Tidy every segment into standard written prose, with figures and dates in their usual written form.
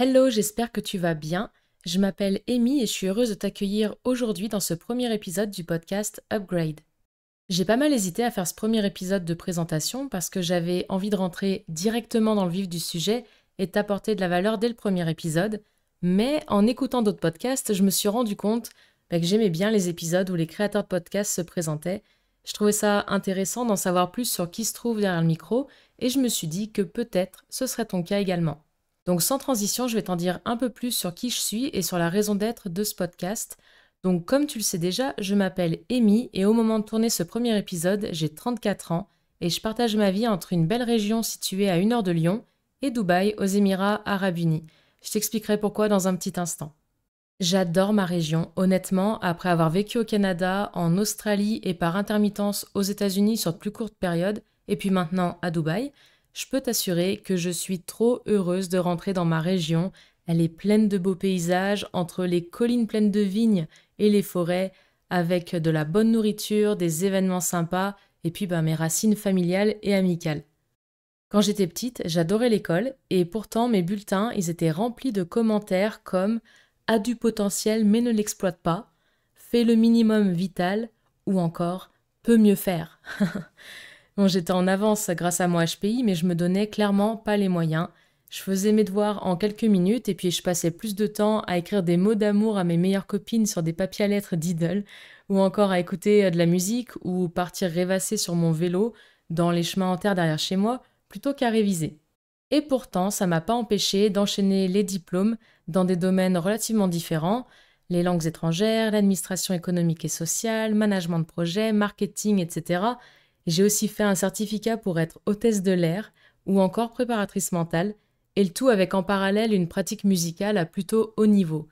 Hello, j'espère que tu vas bien. Je m'appelle Amy et je suis heureuse de t'accueillir aujourd'hui dans ce premier épisode du podcast Upgrade. J'ai pas mal hésité à faire ce premier épisode de présentation parce que j'avais envie de rentrer directement dans le vif du sujet et de t'apporter de la valeur dès le premier épisode, mais en écoutant d'autres podcasts, je me suis rendu compte que j'aimais bien les épisodes où les créateurs de podcasts se présentaient. Je trouvais ça intéressant d'en savoir plus sur qui se trouve derrière le micro et je me suis dit que peut-être ce serait ton cas également. Donc sans transition, je vais t'en dire un peu plus sur qui je suis et sur la raison d'être de ce podcast. Donc comme tu le sais déjà, je m'appelle Amy et au moment de tourner ce premier épisode, j'ai 34 ans et je partage ma vie entre une belle région située à 1 heure de Lyon et Dubaï aux Émirats Arabes Unis. Je t'expliquerai pourquoi dans un petit instant. J'adore ma région, honnêtement, après avoir vécu au Canada, en Australie et par intermittence aux États-Unis sur de plus courtes périodes, et puis maintenant à Dubaï, je peux t'assurer que je suis trop heureuse de rentrer dans ma région. Elle est pleine de beaux paysages, entre les collines pleines de vignes et les forêts, avec de la bonne nourriture, des événements sympas, et puis mes racines familiales et amicales. Quand j'étais petite, j'adorais l'école, et pourtant mes bulletins, ils étaient remplis de commentaires comme « a du potentiel mais ne l'exploite pas »,« fait le minimum vital » ou encore « peut mieux faire ». Bon, j'étais en avance grâce à mon HPI, mais je me donnais clairement pas les moyens. Je faisais mes devoirs en quelques minutes et puis je passais plus de temps à écrire des mots d'amour à mes meilleures copines sur des papiers à lettres Diddle, ou encore à écouter de la musique ou partir rêvasser sur mon vélo dans les chemins en terre derrière chez moi, plutôt qu'à réviser. Et pourtant, ça m'a pas empêché d'enchaîner les diplômes dans des domaines relativement différents, les langues étrangères, l'administration économique et sociale, management de projet, marketing, etc. J'ai aussi fait un certificat pour être hôtesse de l'air ou encore préparatrice mentale, et le tout avec en parallèle une pratique musicale à plutôt haut niveau.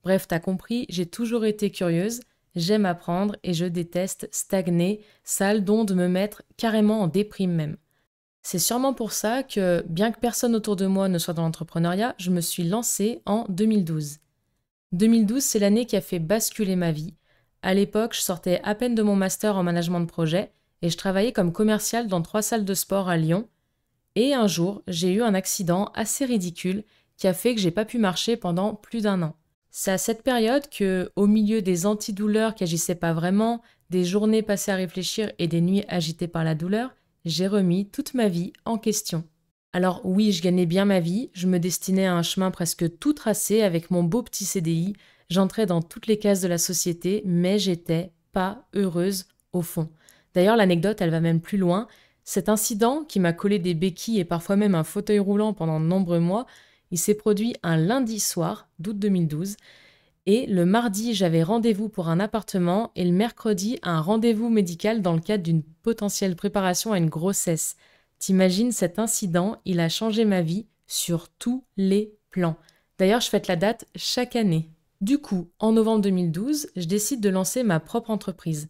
Bref, t'as compris, j'ai toujours été curieuse, j'aime apprendre et je déteste stagner, sale don de me mettre carrément en déprime même. C'est sûrement pour ça que, bien que personne autour de moi ne soit dans l'entrepreneuriat, je me suis lancée en 2012. 2012, c'est l'année qui a fait basculer ma vie. À l'époque, je sortais à peine de mon master en management de projet et je travaillais comme commerciale dans 3 salles de sport à Lyon. Et un jour, j'ai eu un accident assez ridicule qui a fait que j'ai pas pu marcher pendant plus d'1 an. C'est à cette période que, au milieu des antidouleurs qui agissaient pas vraiment, des journées passées à réfléchir et des nuits agitées par la douleur, j'ai remis toute ma vie en question. Alors oui, je gagnais bien ma vie, je me destinais à un chemin presque tout tracé avec mon beau petit CDI, j'entrais dans toutes les cases de la société, mais j'étais pas heureuse au fond. D'ailleurs, l'anecdote, elle va même plus loin. Cet incident, qui m'a collé des béquilles et parfois même un fauteuil roulant pendant de nombreux mois, il s'est produit un lundi soir d'août 2012. Et le mardi, j'avais rendez-vous pour un appartement et le mercredi, un rendez-vous médical dans le cadre d'une potentielle préparation à une grossesse. T'imagines, cet incident, il a changé ma vie sur tous les plans. D'ailleurs, je fête la date chaque année. Du coup, en novembre 2012, je décide de lancer ma propre entreprise.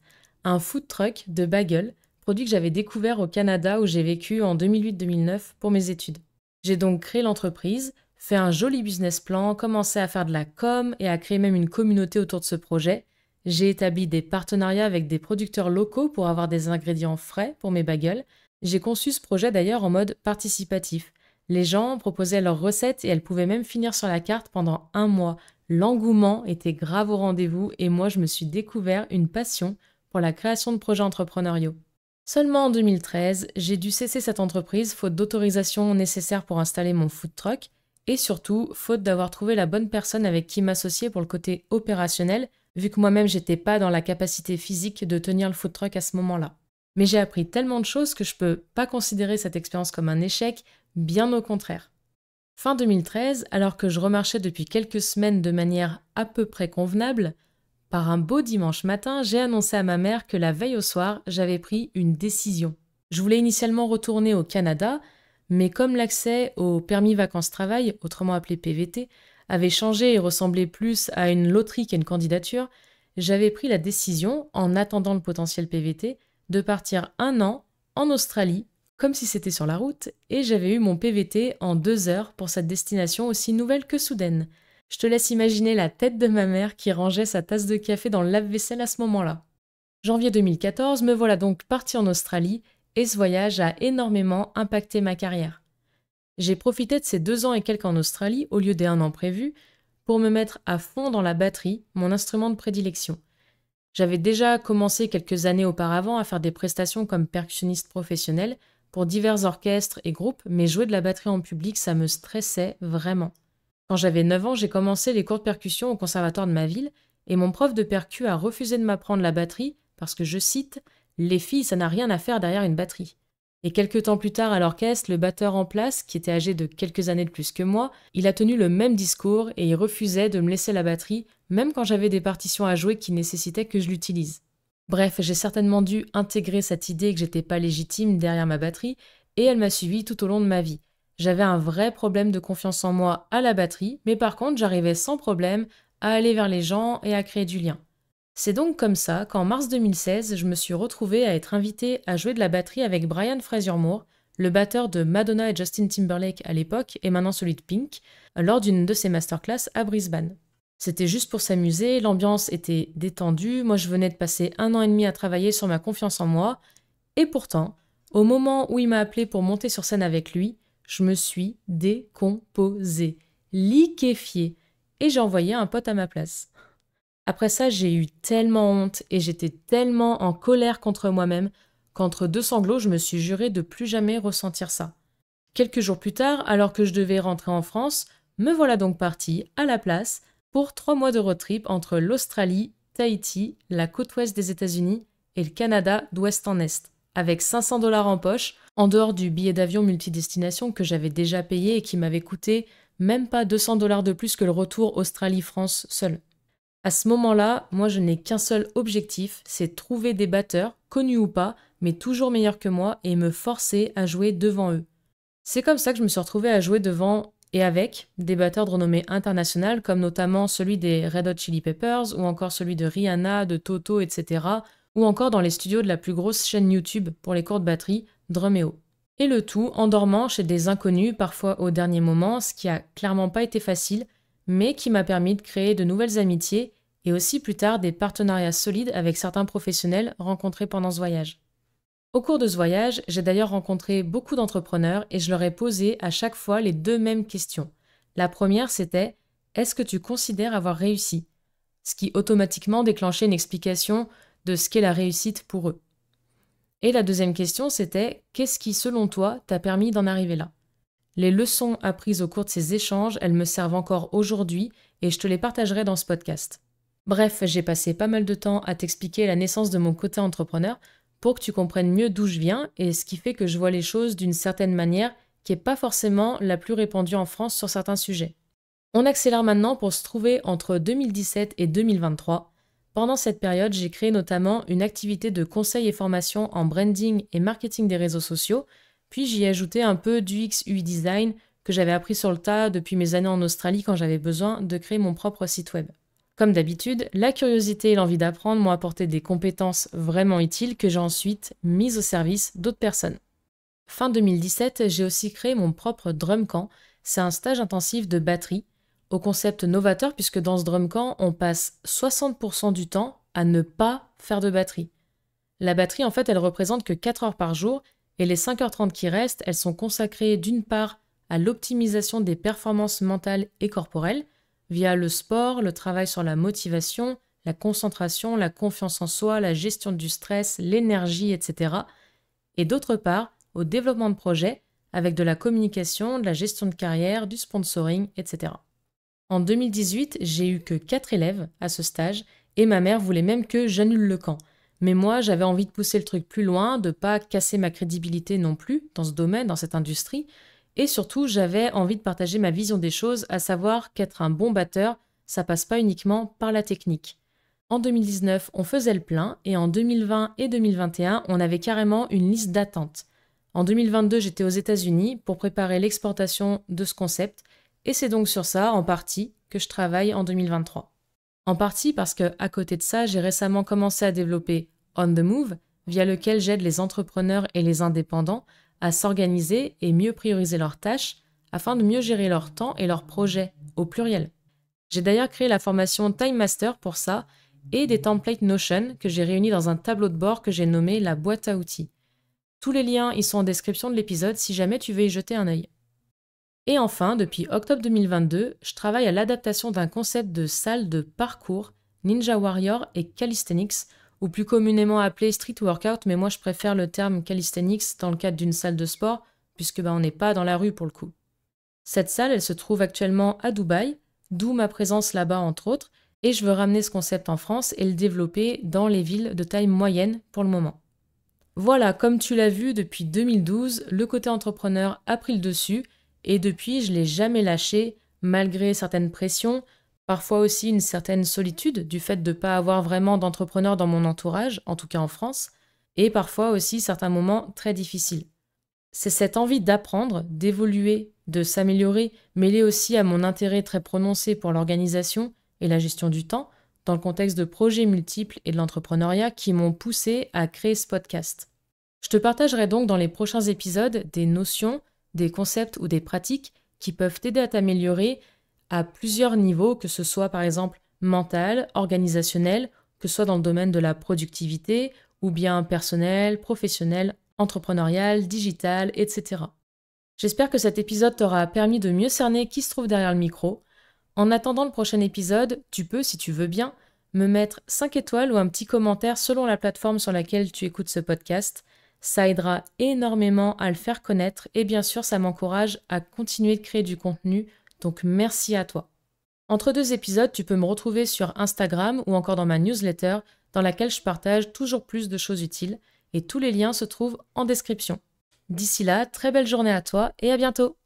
Un food truck de bagel, produit que j'avais découvert au Canada où j'ai vécu en 2008-2009 pour mes études. J'ai donc créé l'entreprise, fait un joli business plan, commencé à faire de la com et à créer même une communauté autour de ce projet. J'ai établi des partenariats avec des producteurs locaux pour avoir des ingrédients frais pour mes bagels. J'ai conçu ce projet d'ailleurs en mode participatif. Les gens proposaient leurs recettes et elles pouvaient même finir sur la carte pendant 1 mois. L'engouement était grave au rendez-vous et moi je me suis découvert une passion pour la création de projets entrepreneuriaux. Seulement en 2013, j'ai dû cesser cette entreprise faute d'autorisation nécessaire pour installer mon food truck et surtout faute d'avoir trouvé la bonne personne avec qui m'associer pour le côté opérationnel, vu que moi-même j'étais pas dans la capacité physique de tenir le food truck à ce moment-là. Mais j'ai appris tellement de choses que je peux pas considérer cette expérience comme un échec, bien au contraire. Fin 2013, alors que je remarchais depuis quelques semaines de manière à peu près convenable, par un beau dimanche matin, j'ai annoncé à ma mère que la veille au soir, j'avais pris une décision. Je voulais initialement retourner au Canada, mais comme l'accès au permis vacances-travail, autrement appelé PVT, avait changé et ressemblait plus à une loterie qu'à une candidature, j'avais pris la décision, en attendant le potentiel PVT, de partir 1 an en Australie, comme si c'était sur la route, et j'avais eu mon PVT en 2 heures pour cette destination aussi nouvelle que soudaine. Je te laisse imaginer la tête de ma mère qui rangeait sa tasse de café dans le lave-vaisselle à ce moment-là. Janvier 2014, me voilà donc partie en Australie et ce voyage a énormément impacté ma carrière. J'ai profité de ces 2 ans et quelques en Australie, au lieu des 1 an prévu, pour me mettre à fond dans la batterie, mon instrument de prédilection. J'avais déjà commencé quelques années auparavant à faire des prestations comme percussionniste professionnel pour divers orchestres et groupes, mais jouer de la batterie en public, ça me stressait vraiment. Quand j'avais 9 ans, j'ai commencé les cours de percussion au conservatoire de ma ville, et mon prof de percu a refusé de m'apprendre la batterie parce que, je cite, « Les filles, ça n'a rien à faire derrière une batterie ». Et quelques temps plus tard à l'orchestre, le batteur en place, qui était âgé de quelques années de plus que moi, il a tenu le même discours et il refusait de me laisser la batterie, même quand j'avais des partitions à jouer qui nécessitaient que je l'utilise. Bref, j'ai certainement dû intégrer cette idée que j'étais pas légitime derrière ma batterie, et elle m'a suivi tout au long de ma vie. J'avais un vrai problème de confiance en moi à la batterie, mais par contre j'arrivais sans problème à aller vers les gens et à créer du lien. C'est donc comme ça qu'en mars 2016, je me suis retrouvée à être invitée à jouer de la batterie avec Brian Fraser-Moore, le batteur de Madonna et Justin Timberlake à l'époque et maintenant celui de Pink, lors d'une de ses masterclass à Brisbane. C'était juste pour s'amuser, l'ambiance était détendue, moi je venais de passer 1 an et demi à travailler sur ma confiance en moi, et pourtant, au moment où il m'a appelée pour monter sur scène avec lui, je me suis décomposée, liquéfiée, et j'ai envoyé un pote à ma place. Après ça, j'ai eu tellement honte et j'étais tellement en colère contre moi-même qu'entre 2 sanglots, je me suis juré de plus jamais ressentir ça. Quelques jours plus tard, alors que je devais rentrer en France, me voilà donc partie, à la place, pour 3 mois de road trip entre l'Australie, Tahiti, la côte ouest des États-Unis et le Canada d'ouest en est, avec 500 $ en poche, en dehors du billet d'avion multidestination que j'avais déjà payé et qui m'avait coûté même pas 200 $ de plus que le retour Australie-France seul. À ce moment-là, moi je n'ai qu'un seul objectif, c'est trouver des batteurs, connus ou pas, mais toujours meilleurs que moi, et me forcer à jouer devant eux. C'est comme ça que je me suis retrouvée à jouer devant et avec des batteurs de renommée internationale, comme notamment celui des Red Hot Chili Peppers, ou encore celui de Rihanna, de Toto, etc., ou encore dans les studios de la plus grosse chaîne YouTube pour les cours de batterie, Drumeo. Et le tout en dormant chez des inconnus, parfois au dernier moment, ce qui a clairement pas été facile, mais qui m'a permis de créer de nouvelles amitiés et aussi plus tard des partenariats solides avec certains professionnels rencontrés pendant ce voyage. Au cours de ce voyage, j'ai d'ailleurs rencontré beaucoup d'entrepreneurs et je leur ai posé à chaque fois les 2 mêmes questions. La première, c'était « Est-ce que tu considères avoir réussi ?» Ce qui automatiquement déclenchait une explication de ce qu'est la réussite pour eux. Et la deuxième question, c'était « Qu'est-ce qui, selon toi, t'a permis d'en arriver là ?» Les leçons apprises au cours de ces échanges, elles me servent encore aujourd'hui et je te les partagerai dans ce podcast. Bref, j'ai passé pas mal de temps à t'expliquer la naissance de mon côté entrepreneur pour que tu comprennes mieux d'où je viens et ce qui fait que je vois les choses d'une certaine manière qui n'est pas forcément la plus répandue en France sur certains sujets. On accélère maintenant pour se trouver entre 2017 et 2023. Pendant cette période, j'ai créé notamment une activité de conseil et formation en branding et marketing des réseaux sociaux, puis j'y ai ajouté un peu d'UX UI design que j'avais appris sur le tas depuis mes années en Australie quand j'avais besoin de créer mon propre site web. Comme d'habitude, la curiosité et l'envie d'apprendre m'ont apporté des compétences vraiment utiles que j'ai ensuite mises au service d'autres personnes. Fin 2017, j'ai aussi créé mon propre drum camp. C'est un stage intensif de batterie, au concept novateur puisque dans ce drum camp, on passe 60% du temps à ne pas faire de batterie. La batterie, en fait, elle représente que 4 heures par jour et les 5h30 qui restent, elles sont consacrées d'une part à l'optimisation des performances mentales et corporelles, via le sport, le travail sur la motivation, la concentration, la confiance en soi, la gestion du stress, l'énergie, etc. Et d'autre part, au développement de projets, avec de la communication, de la gestion de carrière, du sponsoring, etc. En 2018, j'ai eu que 4 élèves à ce stage, et ma mère voulait même que j'annule le camp. Mais moi, j'avais envie de pousser le truc plus loin, de pas casser ma crédibilité non plus dans ce domaine, dans cette industrie, et surtout, j'avais envie de partager ma vision des choses, à savoir qu'être un bon batteur, ça passe pas uniquement par la technique. En 2019, on faisait le plein, et en 2020 et 2021, on avait carrément une liste d'attente. En 2022, j'étais aux États-Unis pour préparer l'exportation de ce concept, et c'est donc sur ça, en partie, que je travaille en 2023. En partie parce que, à côté de ça, j'ai récemment commencé à développer On the Move, via lequel j'aide les entrepreneurs et les indépendants à s'organiser et mieux prioriser leurs tâches afin de mieux gérer leur temps et leurs projets, au pluriel. J'ai d'ailleurs créé la formation Time Master pour ça et des templates Notion que j'ai réunis dans un tableau de bord que j'ai nommé la boîte à outils. Tous les liens y sont en description de l'épisode si jamais tu veux y jeter un œil. Et enfin, depuis octobre 2022, je travaille à l'adaptation d'un concept de salle de parkour, Ninja Warrior et Calisthenics, ou plus communément appelé street workout, mais moi je préfère le terme calisthenics dans le cadre d'une salle de sport, puisque on n'est pas dans la rue pour le coup. Cette salle, elle se trouve actuellement à Dubaï, d'où ma présence là-bas entre autres, et je veux ramener ce concept en France et le développer dans les villes de taille moyenne pour le moment. Voilà, comme tu l'as vu, depuis 2012, le côté entrepreneur a pris le dessus, et depuis, je ne l'ai jamais lâché, malgré certaines pressions, parfois aussi une certaine solitude du fait de ne pas avoir vraiment d'entrepreneurs dans mon entourage, en tout cas en France, et parfois aussi certains moments très difficiles. C'est cette envie d'apprendre, d'évoluer, de s'améliorer, mêlée aussi à mon intérêt très prononcé pour l'organisation et la gestion du temps, dans le contexte de projets multiples et de l'entrepreneuriat qui m'ont poussé à créer ce podcast. Je te partagerai donc dans les prochains épisodes des notions, des concepts ou des pratiques qui peuvent t'aider à t'améliorer à plusieurs niveaux, que ce soit par exemple mental, organisationnel, que ce soit dans le domaine de la productivité ou bien personnel, professionnel, entrepreneurial, digital, etc. J'espère que cet épisode t'aura permis de mieux cerner qui se trouve derrière le micro. En attendant le prochain épisode, tu peux, si tu veux bien, me mettre 5 étoiles ou un petit commentaire selon la plateforme sur laquelle tu écoutes ce podcast. Ça aidera énormément à le faire connaître et bien sûr, ça m'encourage à continuer de créer du contenu, donc merci à toi. Entre deux épisodes, tu peux me retrouver sur Instagram ou encore dans ma newsletter dans laquelle je partage toujours plus de choses utiles et tous les liens se trouvent en description. D'ici là, très belle journée à toi et à bientôt!